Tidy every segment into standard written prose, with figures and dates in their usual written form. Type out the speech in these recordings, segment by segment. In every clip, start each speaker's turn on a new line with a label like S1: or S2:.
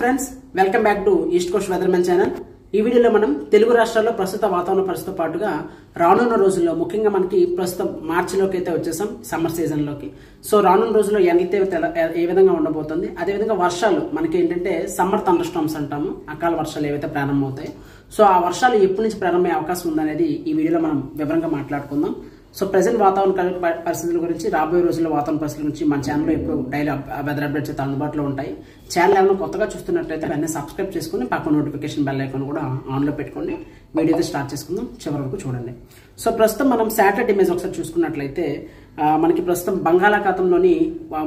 S1: Friends welcome back to east Coast weathermen channel. ఈ వీడియోలో మనం తెలుగు రాష్ట్రాల్లో ప్రస్తుత వాతావరణ పరిస్థితితో పాటుగా రానున్న రోజుల్లో ముఖ్యంగా మనకి ప్రస్తుతం మార్చిలోకి అయితే వచ్చేసాం, సమ్మర్ సీజన్ లోకి. సో రానున్న రోజుల్లో ఎండైతే ఏ విధంగా ఉండబోతుంది, అదేవిధంగా వర్షాలు మనకి ఏంటంటే సమ్మర్ థండర్ స్టార్మ్స్ అంటాము, అకాల వర్షాలు ఏవైతే ప్రారంభమవుతాయి. సో ఆ వర్షాలు ఎప్పటి నుంచి ప్రారంభమయ్యే అవకాశం ఉందనేది ఈ వీడియోలో మనం వివరంగా మాట్లాడుకుందాం. సో ప్రెసెంట్ వాతావరణ పరిస్థితుల గురించి, రాబోయే రోజుల్లో వాతావరణ పరిస్థితుల గురించి మన ఛానల్లో ఎప్పుడు డైలీ వెదర్ అప్డేట్స్ అయితే అందుబాటులో ఉంటాయి. ఛానల్ ఏమైనా కొత్తగా చూస్తున్నట్లయితే అన్నీ సబ్స్క్రైబ్ చేసుకుని పక్కన నోటిఫికేషన్ బెల్ ఐకాన్ కూడా ఆన్లో పెట్టుకోండి. వీడియో అయితే స్టార్ట్ చేసుకుందాం, చివరి వరకు చూడండి. సో ప్రస్తుతం మనం శాటిలైట్ ఇమేజ్ ఒకసారి చూసుకున్నట్లయితే మనకి ప్రస్తుతం బంగాళాఖాతంలోని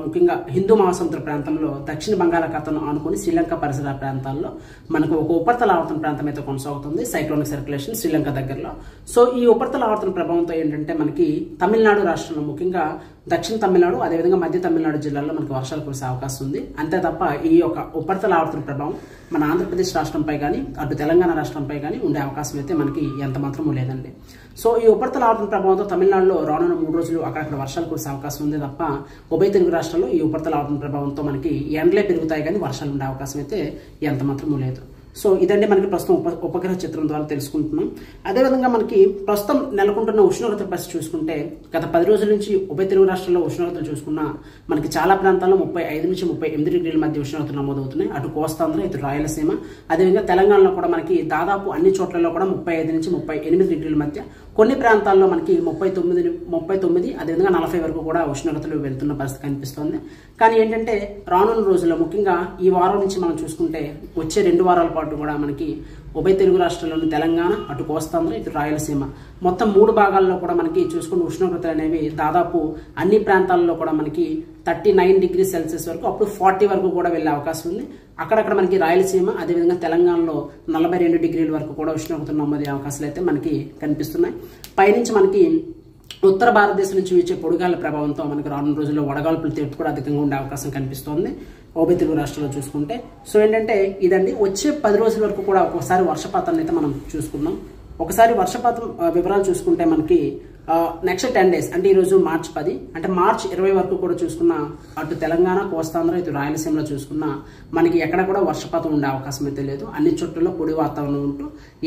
S1: ముఖ్యంగా హిందూ మహాసముద్ర ప్రాంతంలో దక్షిణ బంగాళాఖాతం ఆనుకుని శ్రీలంక పరిసర ప్రాంతాల్లో మనకు ఒక ఉపరితల ఆవర్తన ప్రాంతం అయితే కొనసాగుతుంది, సైక్లోనిక్ సర్క్యులేషన్ శ్రీలంక దగ్గరలో. సో ఈ ఉపరితల ఆవర్తన ప్రభావంతో ఏంటంటే మనకి తమిళనాడు రాష్ట్రంలో ముఖ్యంగా దక్షిణ తమిళనాడు అదేవిధంగా మధ్య తమిళనాడు జిల్లాల్లో మనకి వర్షాలు కురిసే అవకాశం ఉంది. అంతే తప్ప ఈ యొక్క ఉపరితల ఆవర్తన ప్రభావం మన ఆంధ్రప్రదేశ్ రాష్ట్రంపై కానీ అటు తెలంగాణ రాష్ట్రంపై కానీ ఉండే అవకాశం అయితే మనకి ఎంత మాత్రమూ లేదండి. సో ఈ ఉపరితల ఆవర్తన ప్రభావంతో తమిళనాడులో రానున్న 3 రోజులు అక్కడక్కడ వర్షాలు కురిసే అవకాశం ఉంది తప్ప ఉభయ తెలుగు రాష్ట్రాల్లో ఈ ఉపరితల ఆవర్తన ప్రభావంతో మనకి ఎండలే పెరుగుతాయి కానీ వర్షాలు ఉండే అవకాశం అయితే ఎంత మాత్రమూ లేదు. సో ఇదండి మనకి ప్రస్తుతం ఉపగ్రహ చిత్రం ద్వారా తెలుసుకుంటున్నాం. అదేవిధంగా మనకి ప్రస్తుతం నెలకొంటున్న ఉష్ణోగ్రత పరిస్థితి చూసుకుంటే గత 10 రోజుల నుంచి ఉభయ తెలుగు రాష్ట్రాల్లో ఉష్ణోగ్రతలు చూసుకున్నా మనకి చాలా ప్రాంతాల్లో 35 నుంచి 38 డిగ్రీల మధ్య ఉష్ణోగ్రతలు నమోదవుతున్నాయి. అటు కోస్తాంధ్ర, ఇటు రాయలసీమ, అదేవిధంగా తెలంగాణలో కూడా మనకి దాదాపు అన్ని చోట్లలో కూడా 35 నుంచి 38 డిగ్రీల మధ్య, కొన్ని ప్రాంతాల్లో మనకి 39 అదేవిధంగా 40 వరకు కూడా ఉష్ణోగ్రతలు వెళ్తున్న పరిస్థితి కనిపిస్తుంది. కానీ ఏంటంటే రానున్న రోజుల్లో ముఖ్యంగా ఈ వారం నుంచి మనం చూసుకుంటే వచ్చే 2 వారాల పాటు కూడా మనకి ఉభయ తెలుగు రాష్ట్రాల్లోని తెలంగాణ, అటు కోస్తాంధ్ర, ఇటు రాయలసీమ మొత్తం 3 భాగాల్లో కూడా మనకి చూసుకున్న ఉష్ణోగ్రతలు అనేవి దాదాపు అన్ని ప్రాంతాల్లో కూడా మనకి 39 డిగ్రీ సెల్సియస్ వరకు, అప్పుడు 40 వరకు కూడా వెళ్ళే అవకాశం ఉంది. అక్కడక్కడ మనకి రాయలసీమ అదేవిధంగా తెలంగాణలో 42 డిగ్రీల వరకు కూడా ఉష్ణోగ్రతలు నమోదయ్యే అవకాశాలు అయితే మనకి కనిపిస్తున్నాయి. పైనుంచి మనకి ఉత్తర భారతదేశం నుంచి వీచే పొడిగాల ప్రభావంతో మనకి రానున్న రోజుల్లో వడగాల్పుల తీవ్రత కూడా అధికంగా ఉండే అవకాశం కనిపిస్తోంది ఉభయ తెలుగు రాష్ట్రాల్లో చూసుకుంటే. సో ఏంటంటే ఇదండి వచ్చే 10 రోజుల వరకు కూడా ఒకసారి వర్షపాతాన్ని అయితే మనం చూసుకుందాం. ఒకసారి వర్షపాతం వివరాలు చూసుకుంటే మనకి నెక్స్ట్ 10 డేస్ అంటే ఈరోజు మార్చి 10 అంటే మార్చి 20 వరకు కూడా చూసుకున్న అటు తెలంగాణ, కోస్తాంధ్ర, ఇటు రాయలసీమలో చూసుకున్న మనకి ఎక్కడ కూడా వర్షపాతం ఉండే అవకాశం అయితే లేదు. అన్ని చోట్లలో పొడి వాతావరణం ఉంటూ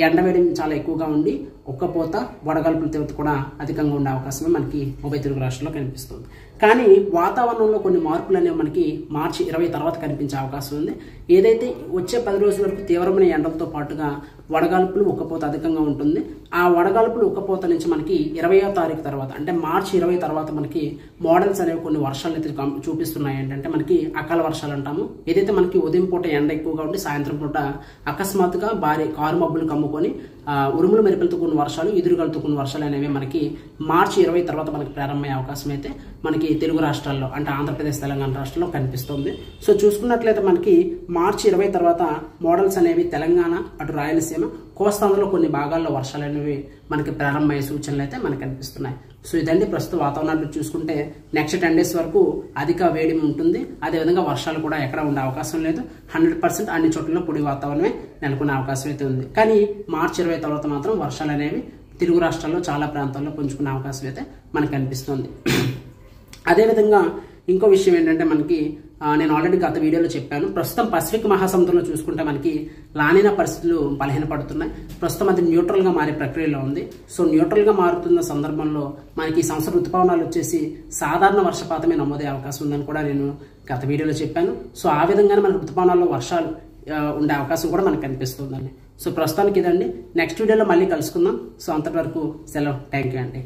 S1: ఎండవేడి చాలా ఎక్కువగా ఉండి ఒక్కపోత వడగాల్పుల తీవ్రత కూడా అధికంగా ఉండే అవకాశమే మనకి ఉభయ తెలుగు రాష్ట్రాల్లో కనిపిస్తుంది. కానీ వాతావరణంలో కొన్ని మార్పులు అనేవి మనకి మార్చి 20 తర్వాత కనిపించే అవకాశం ఉంది. ఏదైతే వచ్చే 10 రోజుల వరకు తీవ్రమైన ఎండలతో పాటుగా వడగాల్పులు ఉక్కపోత అధికంగా ఉంటుంది. ఆ వడగాల్పులు ఉక్కపోత నుంచి మనకి 20వ తారీఖు తర్వాత అంటే మార్చి 20 తర్వాత మనకి మోడల్స్ అనేవి కొన్ని వర్షాలు అయితే చూపిస్తున్నాయి. ఏంటంటే మనకి అకాల వర్షాలు అంటాము. ఏదైతే మనకి ఉదయం పూట ఎండ ఎక్కువగా ఉండి సాయంత్రం పూట అకస్మాత్తుగా భారీ కారు మబ్బులు కమ్ముకొని ఉరుములు మెరుపులతో కొన్ని వర్షాలు, ఎదురుగాలతో కొన్ని వర్షాలు అనేవి మనకి మార్చి 20 తర్వాత మనకి ప్రారంభమయ్యే అవకాశం అయితే మనకి తెలుగు రాష్ట్రాల్లో అంటే ఆంధ్రప్రదేశ్, తెలంగాణ రాష్ట్రాల్లో కనిపిస్తుంది. సో చూసుకున్నట్లయితే మనకి మార్చి 20 తర్వాత మోడల్స్ అనేవి తెలంగాణ, అటు రాయలసీమ, కోస్తాంధ్రలో కొన్ని భాగాల్లో వర్షాలు అనేవి మనకి ప్రారంభమయ్యే సూచనలు అయితే మనకు కనిపిస్తున్నాయి. సో ఇదండి ప్రస్తుత వాతావరణాన్ని చూసుకుంటే నెక్స్ట్ 10 డేస్ వరకు అధిక వేడి ఉంటుంది. అదేవిధంగా వర్షాలు కూడా ఎక్కడ ఉండే అవకాశం లేదు. 100% అన్ని చోట్ల పొడి వాతావరణమే నెలకొనే అవకాశం అయితే ఉంది. కానీ మార్చి 20 తర్వాత మాత్రం వర్షాలు అనేవి తెలుగు రాష్ట్రాల్లో చాలా ప్రాంతాల్లో పుంజుకునే అవకాశం అయితే మనకు కనిపిస్తుంది. అదేవిధంగా ఇంకో విషయం ఏంటంటే మనకి నేను ఆల్రెడీ గత వీడియోలో చెప్పాను, ప్రస్తుతం పసిఫిక్ మహాసముద్రంలో చూసుకుంటే మనకి లానినా పరిస్థితులు బలహీనపడుతున్నాయి. ప్రస్తుతం అది న్యూట్రల్గా మారే ప్రక్రియలో ఉంది. సో న్యూట్రల్గా మారుతున్న సందర్భంలో మనకి ఈ సంవత్సరం ఋతుపవనాలు వచ్చేసి సాధారణ వర్షపాతమే నమోదయ్యే అవకాశం ఉందని కూడా నేను గత వీడియోలో చెప్పాను. సో ఆ విధంగానే మనకు ఋతుపవనాల్లో వర్షాలు ఉండే అవకాశం కూడా మనకు కనిపిస్తుందండి. సో ప్రస్తుతానికి ఇదండి. నెక్స్ట్ వీడియోలో మళ్ళీ కలుసుకుందాం. సో అంతవరకు సెలవు. థ్యాంక్ యూ అండి.